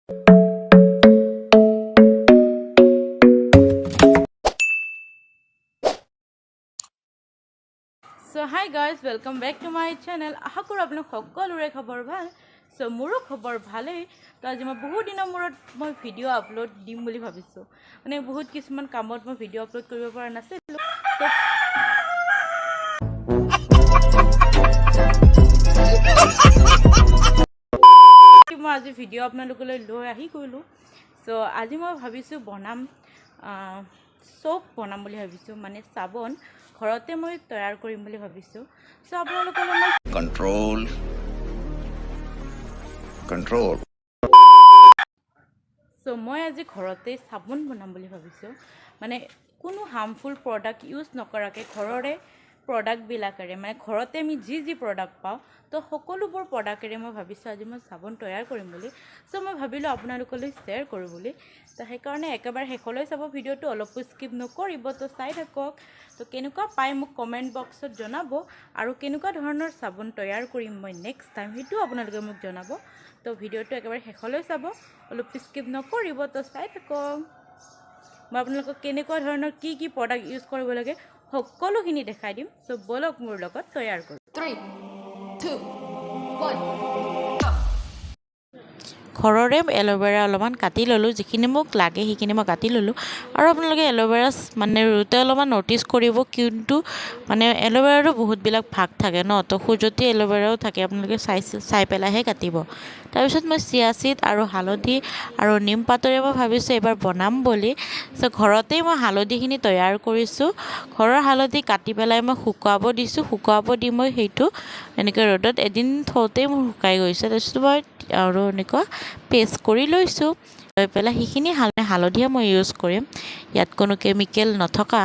So hi guys, welcome back to my channel. আশা কৰো আপোনালোক সকলোৰে খবৰ ভাল। So মোৰো খবৰ ভালেই। তো আজি মই বহুত দিনৰ মূৰত মই ভিডিঅ' আপলোড দিম বুলি ভাবিছো। মানে বহুত কিছুমান কামত মই ভিডিঅ' আপলোড কৰিব পৰা নাছিলো। তো মই আজি ভিডিঅ' আপোনালোকলৈ লৈ আহি গ'লো। So আজি মই ভাবিছো বনাম সোপ বনাম বুলি ভাবিছো, মানে সাবন ঘৰতে মই তৈয়াৰ কৰিম বুলি ভাবিছো। সো আপোনালোকলৈ মই কন্ট্ৰোল সো মই আজি ঘৰতে সাবন বনাম বুলি ভাবিছো, মানে কোনো হাৰ্মফুল প্ৰডাক্ট ইউজ নকৰাকে ঘৰৰে প্ৰডাক্ট বিলাকেৰে, মানে ঘৰতে আমি যি প্ৰডাক্ট পাওঁ তো সকলোবোৰ প্ৰডাক্টেৰে মই ভাবিছো আজি মই সাবন তৈয়াৰ কৰিম বুলি। সো মই ভাবিলো আপোনালোকলৈ শ্বেয়াৰ কৰো বুলি। তো সেইকাৰণে একেবাৰে শেষলৈ চাব ভিডিঅ'টো, অলপো স্কিপ নকৰিব। তো চাই থাকক। তো কেনেকুৱা পাই মোক কমেন্ট বক্সত জনাব, আৰু কেনেকুৱা ধৰণৰ সাবন তৈয়াৰ কৰিম মই নেক্সট টাইম সেইটো আপোনালোকে মোক জনাব। তো ভিডিঅ'টো একেবাৰে শেষলৈ চাব, অলপ স্কিপ নকৰিব। তো চাই থাকক। মই আপোনালোকক কেনেকুৱা ধৰণৰ কি প্ৰডাক্ট ইউজ কৰিব লাগে সকলোখিনি দেখাই দিম। সো বলক মোৰ লগত তৈয়াৰ কৰোঁ। 3, 2, 1. ঘৰৰে এল'ভেৰা অলপমান কাটি ল'লোঁ, যিখিনি মোক লাগে সেইখিনি মই কাটি ল'লোঁ। আৰু আপোনালোকে এল'ভেৰা মানে ৰুওঁতে অলপমান ন'টিছ কৰিব, কিন্তু মানে এল'ভেৰাৰো বহুতবিলাক ভাগ থাকে ন, তো খুজতি এল'ভেৰাও থাকে, আপোনালোকে চাই পেলাইহে কাটিব। তাৰপিছত মই চিয়া চিড আৰু হালধি আৰু নিম পাতেৰে মই ভাবিছোঁ এইবাৰ বনাম বুলি। চ' ঘৰতেই মই হালধিখিনি তৈয়াৰ কৰিছোঁ। ঘৰৰ হালধি কাটি পেলাই মই শুকুৱাব দিছোঁ। শুকুৱাব দি মই সেইটো এনেকৈ ৰ'দত এদিন থওঁতেই মোৰ শুকাই গৈছে। তাৰপিছত মই আৰু এনেকুৱা পেষ্ট কৰি লৈছোঁ। লৈ পেলাই সেইখিনি হালধিয়ে মই ইউজ কৰিম, ইয়াত কোনো কেমিকেল নথকা।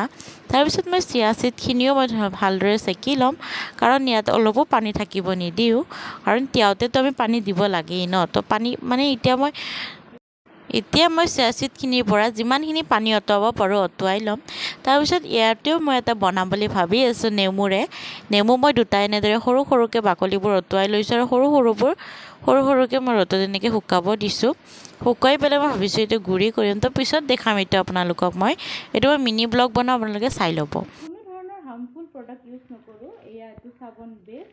তাৰপিছত মই চিয়া চিডখিনিও মই ভালদৰে চেকি ল'ম, কাৰণ ইয়াত অলপো পানী থাকিব নিদিওঁ, কাৰণ তিয়াওতেতো আমি পানী দিব লাগেই ন। তো পানী মানে এতিয়া মই চিয়া চিডখিনিৰ পৰা যিমানখিনি পানী অঁতৰাব পাৰোঁ অঁতৰাই ল'ম। তাৰপিছত ইয়াতেও মই এটা বনাম বুলি ভাবি আছোঁ নেমুৰে। নেমু মই দুটা এনেদৰে সৰু সৰুকৈ বাকলিবোৰ অঁতৰাই লৈছোঁ, আৰু সৰুকৈ মই ৰ'দত এনেকৈ শুকাব দিছোঁ। শুকুৱাই পেলাই মই ভাবিছোঁ এইটো গুড়ি কৰিম। তো পিছত দেখাম এইটো আপোনালোকক। এইটো মই মিনি ব্লগ বনাওঁ, আপোনালোকে চাই ল'ব। কোনো ধৰণৰ হাৰ্মফুল প্ৰডাক্ট ইউজ নকৰোঁ। এইটো সাবন বেছ,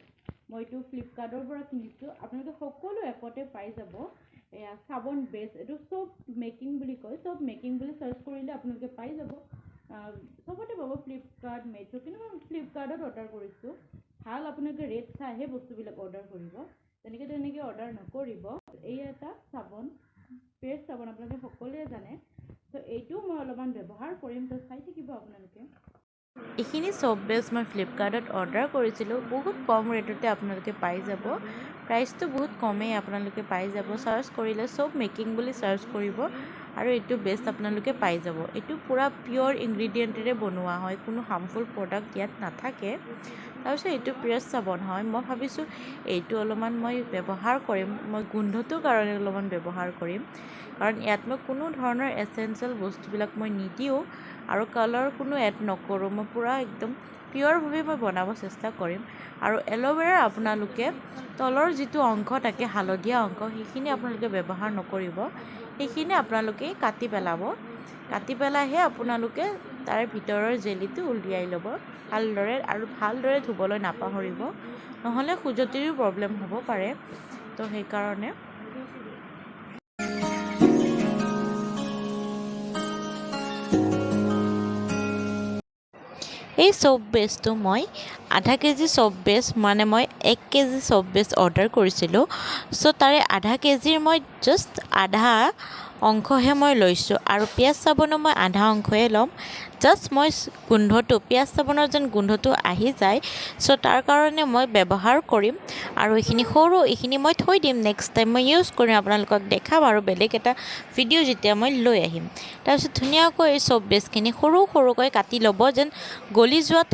মই এইটো ফ্লিপকাৰ্টৰ পৰা কিনিছোঁ। আপোনালোকে সকলো এপতে পাই যাব। এয়া সাবন বেছ, এইটো সোপ মেকিং বুলি কয়। সোপ মেকিং বুলি চাৰ্চ কৰিলে আপোনালোকে পাই যাব। চবতে পাব, ফ্লিপকাৰ্ট, মেছো, কিন্তু মই ফ্লিপকাৰ্টত অৰ্ডাৰ কৰিছোঁ। ভাল, আপোনালোকে ৰেট চাইহে বস্তুবিলাক অৰ্ডাৰ কৰিব, তেনেকৈ অৰ্ডাৰ নকৰিব। এই এটা সাবন পেষ্ট সাবন, আপোনালোকে সকলোৱে জানে। তো এইটোও মই অলপমান ব্যৱহাৰ কৰিম, তো চাই থাকিব আপোনালোকে। এইখিনি সোপ বেছ মই ফ্লিপকাৰ্টত অৰ্ডাৰ কৰিছিলোঁ। বহুত কম ৰেটতে আপোনালোকে পাই যাব। প্ৰাইচটো বহুত কমেই, আপোনালোকে পাই যাব। চাৰ্চ কৰিলে সোপ মেকিং বুলি চাৰ্চ কৰিব, আৰু এইটো বেষ্ট আপোনালোকে পাই যাব। এইটো পূৰা পিয়'ৰ ইনগ্ৰিডিয়েণ্টেৰে বনোৱা হয়, কোনো হাৰ্মফুল প্ৰডাক্ট ইয়াত নাথাকে। তাৰপিছত এইটো পিয়'ৰ সাবন হয়। মই ভাবিছোঁ এইটো অলপমান মই ব্যৱহাৰ কৰিম, মই গোন্ধটোৰ কাৰণে অলপমান ব্যৱহাৰ কৰিম, কাৰণ ইয়াত মই কোনো ধৰণৰ এচেঞ্চিয়েল বস্তুবিলাক মই নিদিওঁ, আৰু কালাৰ কোনো এড নকৰোঁ। মই পূৰা একদম পিয়'ৰভাৱে মই বনাব চেষ্টা কৰিম। আৰু এল'ভেৰা আপোনালোকে তলৰ যিটো অংশ থাকে, হালধীয়া অংশ, সেইখিনি আপোনালোকে ব্যৱহাৰ নকৰিব। সেইখিনি আপোনালোকে কাটি পেলাব। কাটি পেলাইহে আপোনালোকে তাৰে ভিতৰৰ জেলিটো উলিয়াই ল'ব ভালদৰে, আৰু ভালদৰে ধুবলৈ নাপাহৰিব, নহ'লে খুজতিৰো প্ৰব্লেম হ'ব পাৰে। তো সেইকাৰণে এই সোপ বেছটো মই আধা কেজি সোপ বেছ, মানে মই 1 কেজি সোপ বেছ অৰ্ডাৰ কৰিছিলোঁ। চ' তাৰে আধা কেজিৰ মই জাষ্ট আধা অংশহে মই লৈছোঁ, আৰু পিঁয়াজ সাবনো মই আধা অংশহে ল'ম। জাষ্ট মই গোন্ধটো, পিঁয়াজ সাবনৰ যেন গোন্ধটো আহি যায়, চ' তাৰ কাৰণে মই ব্যৱহাৰ কৰিম। আৰু এইখিনি মই থৈ দিম, নেক্সট টাইম মই ইউজ কৰিম, আপোনালোকক দেখাম আৰু বেলেগ এটা ভিডিঅ' যেতিয়া মই লৈ আহিম। তাৰপিছত ধুনীয়াকৈ এই সোপ বেছখিনি সৰুকৈ কাটি ল'ব, যেন গলি যোৱাত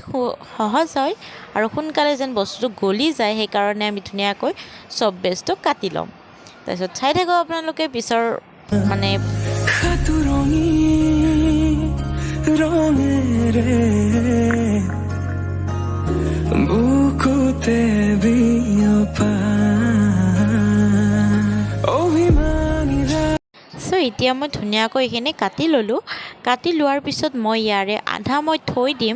সহজ হয়, আৰু সোনকালে যেন বস্তুটো গলি যায়, সেইকাৰণে আমি ধুনীয়াকৈ সোপ বেছটো কাটি ল'ম। তাৰপিছত চাই থাকক আপোনালোকে পিছৰ মানে বুকুতে বিয়পা এতিয়া মই ধুনীয়াকৈ এইখিনি কাটি ল'লোঁ। কাটি লোৱাৰ পিছত মই ইয়াৰে আধা মই থৈ দিম,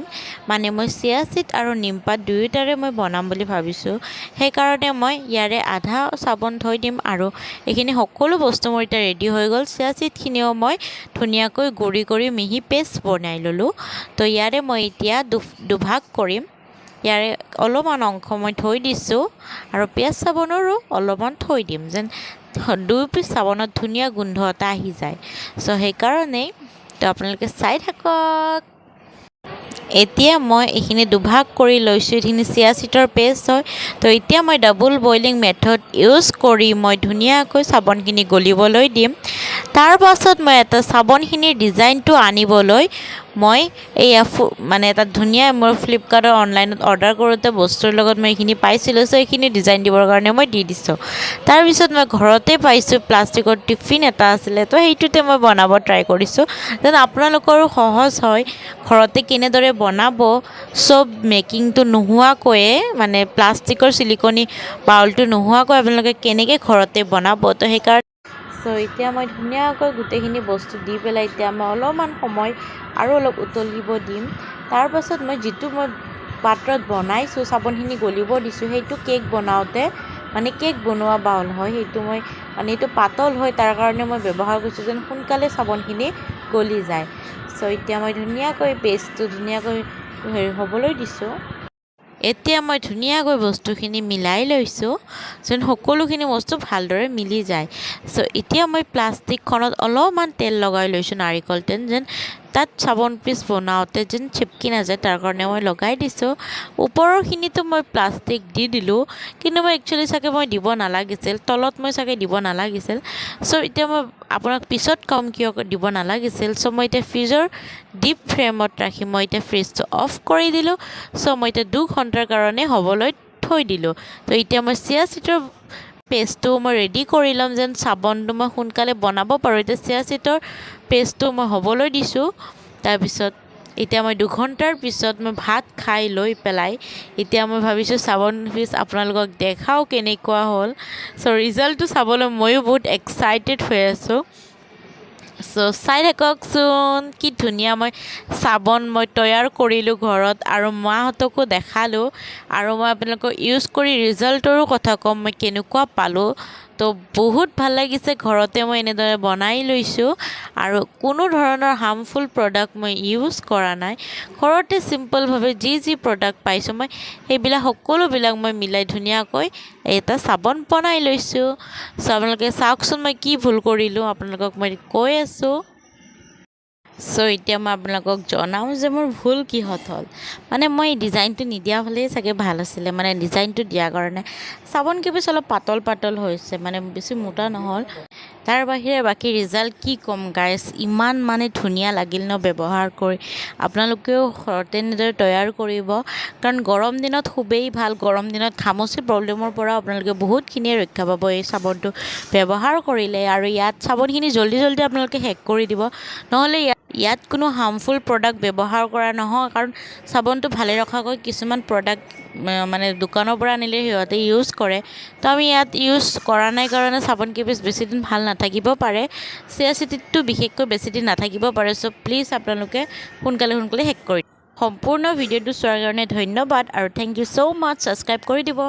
মানে মই চিয়া চিড আৰু নিমপাত দুয়োটাৰে মই বনাম বুলি ভাবিছোঁ। সেইকাৰণে মই ইয়াৰে আধা চাবোন থৈ দিম আৰু এইখিনি সকলো বস্তু মোৰ এতিয়া ৰেডি হৈ গ'ল। চিয়া চিডখিনিও মই ধুনীয়াকৈ গুড়ি কৰি মিহি পেষ্ট বনাই ল'লোঁ। তো ইয়াৰে মই এতিয়া দুভাগ কৰিম। ইয়াৰে অলপমান অংশ মই থৈ দিছোঁ আৰু পিঁয়াজ চাবোনৰো অলপমান থৈ দিম, যেন দুই পিচ চাবোনত ধুনীয়া গোন্ধ এটা আহি যায়। চ' সেইকাৰণেই তো আপোনালোকে চাই থাকক। এতিয়া মই এইখিনি দুভাগ কৰি লৈছোঁ। এইখিনি চিয়া চিডৰ পেষ্ট হয়। তো এতিয়া মই ডাবল বইলিং মেথড ইউজ কৰি মই ধুনীয়াকৈ চাবোনখিনি গলিবলৈ দিম। তাৰ পাছত মই এটা চাবোনখিনিৰ ডিজাইনটো আনিবলৈ মই এয়া মানে এটা ধুনীয়া মোৰ ফ্লিপকাৰ্টৰ অনলাইনত অৰ্ডাৰ কৰোঁতে বস্তুৰ লগত মই এইখিনি পাইছিলোঁ, চ' এইখিনি ডিজাইন দিবৰ কাৰণে মই দি দিছোঁ। তাৰপিছত মই ঘৰতে পাইছোঁ প্লাষ্টিকৰ টিফিন এটা আছিলে, তো সেইটোতে মই বনাব ট্ৰাই কৰিছোঁ, যেন আপোনালোকৰো সহজ হয় ঘৰতে কেনেদৰে বনাব। চব মেকিংটো নোহোৱাকৈয়ে, মানে প্লাষ্টিকৰ ছিলিকনি বাউলটো নোহোৱাকৈ আপোনালোকে কেনেকৈ ঘৰতে বনাব। তো সেইকাৰণে এতিয়া মই ধুনীয়াকৈ গোটেইখিনি বস্তু দি পেলাই এতিয়া মই অলপমান সময় আৰু অলপ উতলিব দিম। তাৰপাছত মই যিটো মই পাত্ৰত বনাইছোঁ, চাবোনখিনি গলিব দিছোঁ, সেইটো কেক বনাওঁতে মানে কেক বনোৱা বাউল হয়। সেইটো মই মানে এইটো পাতল হয়, তাৰ কাৰণে মই ব্যৱহাৰ কৰিছোঁ যেন সোনকালে চাবোনখিনি গলি যায়। চ' এতিয়া মই ধুনীয়াকৈ পেষ্টটো ধুনীয়াকৈ হ'বলৈ দিছোঁ। এতিয়া মই ধুনীয়াকৈ বস্তুখিনি মিলাই লৈছোঁ, যেন সকলোখিনি বস্তু ভালদৰে মিলি যায়। চ' এতিয়া মই প্লাষ্টিকখনত অলপমান তেল লগাই লৈছোঁ, নাৰিকল তেল, যেন তাত চাবোন পিচ বনাওঁতে যেন চিপকি নাযায়, তাৰ কাৰণে মই লগাই দিছোঁ। ওপৰৰখিনিতো মই প্লাষ্টিক দি দিলোঁ, কিন্তু মই একচুৱেলি চাগে মই দিব নালাগিছিল, তলত মই চাগে দিব নালাগিছিল। চ' এতিয়া মই আপোনাক পিছত কম কিয় দিব নালাগিছিল। চ' মই এতিয়া ফ্ৰিজৰ ডিপ ফ্ৰেমত ৰাখি মই এতিয়া ফ্ৰিজটো অফ কৰি দিলোঁ। চ' মই এতিয়া 2 ঘণ্টাৰ কাৰণে হ'বলৈ থৈ দিলোঁ। তো এতিয়া মই চিয়া চিডৰ পেষ্টটো মই ৰেডি কৰি ল'ম, যেন চাবোনটো মই সোনকালে বনাব পাৰোঁ। এতিয়া চিয়া চিডৰ পেষ্টটো মই হ'বলৈ দিছোঁ। তাৰপিছত এতিয়া মই 2 ঘণ্টাৰ পিছত মই ভাত খাই লৈ পেলাই এতিয়া মই ভাবিছোঁ চাবোন পিচ আপোনালোকক দেখাওঁ কেনেকুৱা হ'ল। চ' ৰিজাল্টটো চাবলৈ ময়ো বহুত এক্সাইটেড হৈ আছোঁ। চ' চাই থাককচোন, কি ধুনীয়া মই চাবোন মই তৈয়াৰ কৰিলোঁ ঘৰত আৰু মাহঁতকো দেখালোঁ, আৰু মই আপোনালোকক ইউজ কৰি ৰিজাল্টৰো কথা ক'ম মই কেনেকুৱা পালোঁ। তো বহুত ভাল লাগিছে। ঘৰতে মই এনেদৰে বনাই লৈছোঁ আৰু কোনো ধৰণৰ হাৰ্মফুল প্ৰডাক্ট মই ইউজ কৰা নাই। ঘৰতে চিম্পলভাৱে যি প্ৰডাক্ট পাইছোঁ মই সেইবিলাক সকলোবিলাক মই মিলাই ধুনীয়াকৈ এটা চাবোন বনাই লৈছোঁ। চ' আপোনালোকে চাওকচোন মই কি ভুল কৰিলোঁ, আপোনালোকক মই কৈ আছোঁ। চ' এতিয়া মই আপোনালোকক জনাওঁ যে মোৰ ভুল কিহত হ'ল। মানে মই ডিজাইনটো নিদিয়া হ'লেই চাগে ভাল আছিলে, মানে ডিজাইনটো দিয়াৰ কাৰণে চাবোন কেইপিচ অলপ পাতল পাতল হৈছে, মানে বেছি মোটা নহ'ল। তাৰ বাহিৰে বাকী ৰিজাল্ট কি ক'ম গাইছ, ইমান মানে ধুনীয়া লাগিল ন ব্যৱহাৰ কৰি। আপোনালোকেও ঘৰতে এনেদৰে তৈয়াৰ কৰিব, কাৰণ গৰম দিনত খুবেই ভাল। গৰম দিনত ঘামচিৰ প্ৰব্লেমৰ পৰা আপোনালোকে বহুতখিনিয়ে ৰক্ষা পাব এই চাবোনটো ব্যৱহাৰ কৰিলে। আৰু ইয়াত চাবোনখিনি জল্দি আপোনালোকে শেষ কৰি দিব, নহ'লে ইয়াত কোনো হাৰ্মফুল প্ৰডাক্ট ব্যৱহাৰ কৰা নহয়। কাৰণ চাবোনটো ভালে ৰখাকৈ কিছুমান প্ৰডাক্ট মানে দোকানৰ পৰা আনিলে সিহঁতে ইউজ কৰে, তো আমি ইয়াত ইউজ কৰা নাই কাৰণে চাবোন কেইপিচ বেছিদিন ভাল নাথাকিব পাৰে। চিয়া চিডটো বিশেষকৈ বেছিদিন নাথাকিব পাৰে। চ' প্লিজ আপোনালোকে সোনকালে শেষ কৰি সম্পূৰ্ণ ভিডিঅ'টো চোৱাৰ কাৰণে ধন্যবাদ আৰু thank you so' much. Subscribe কৰি দিব।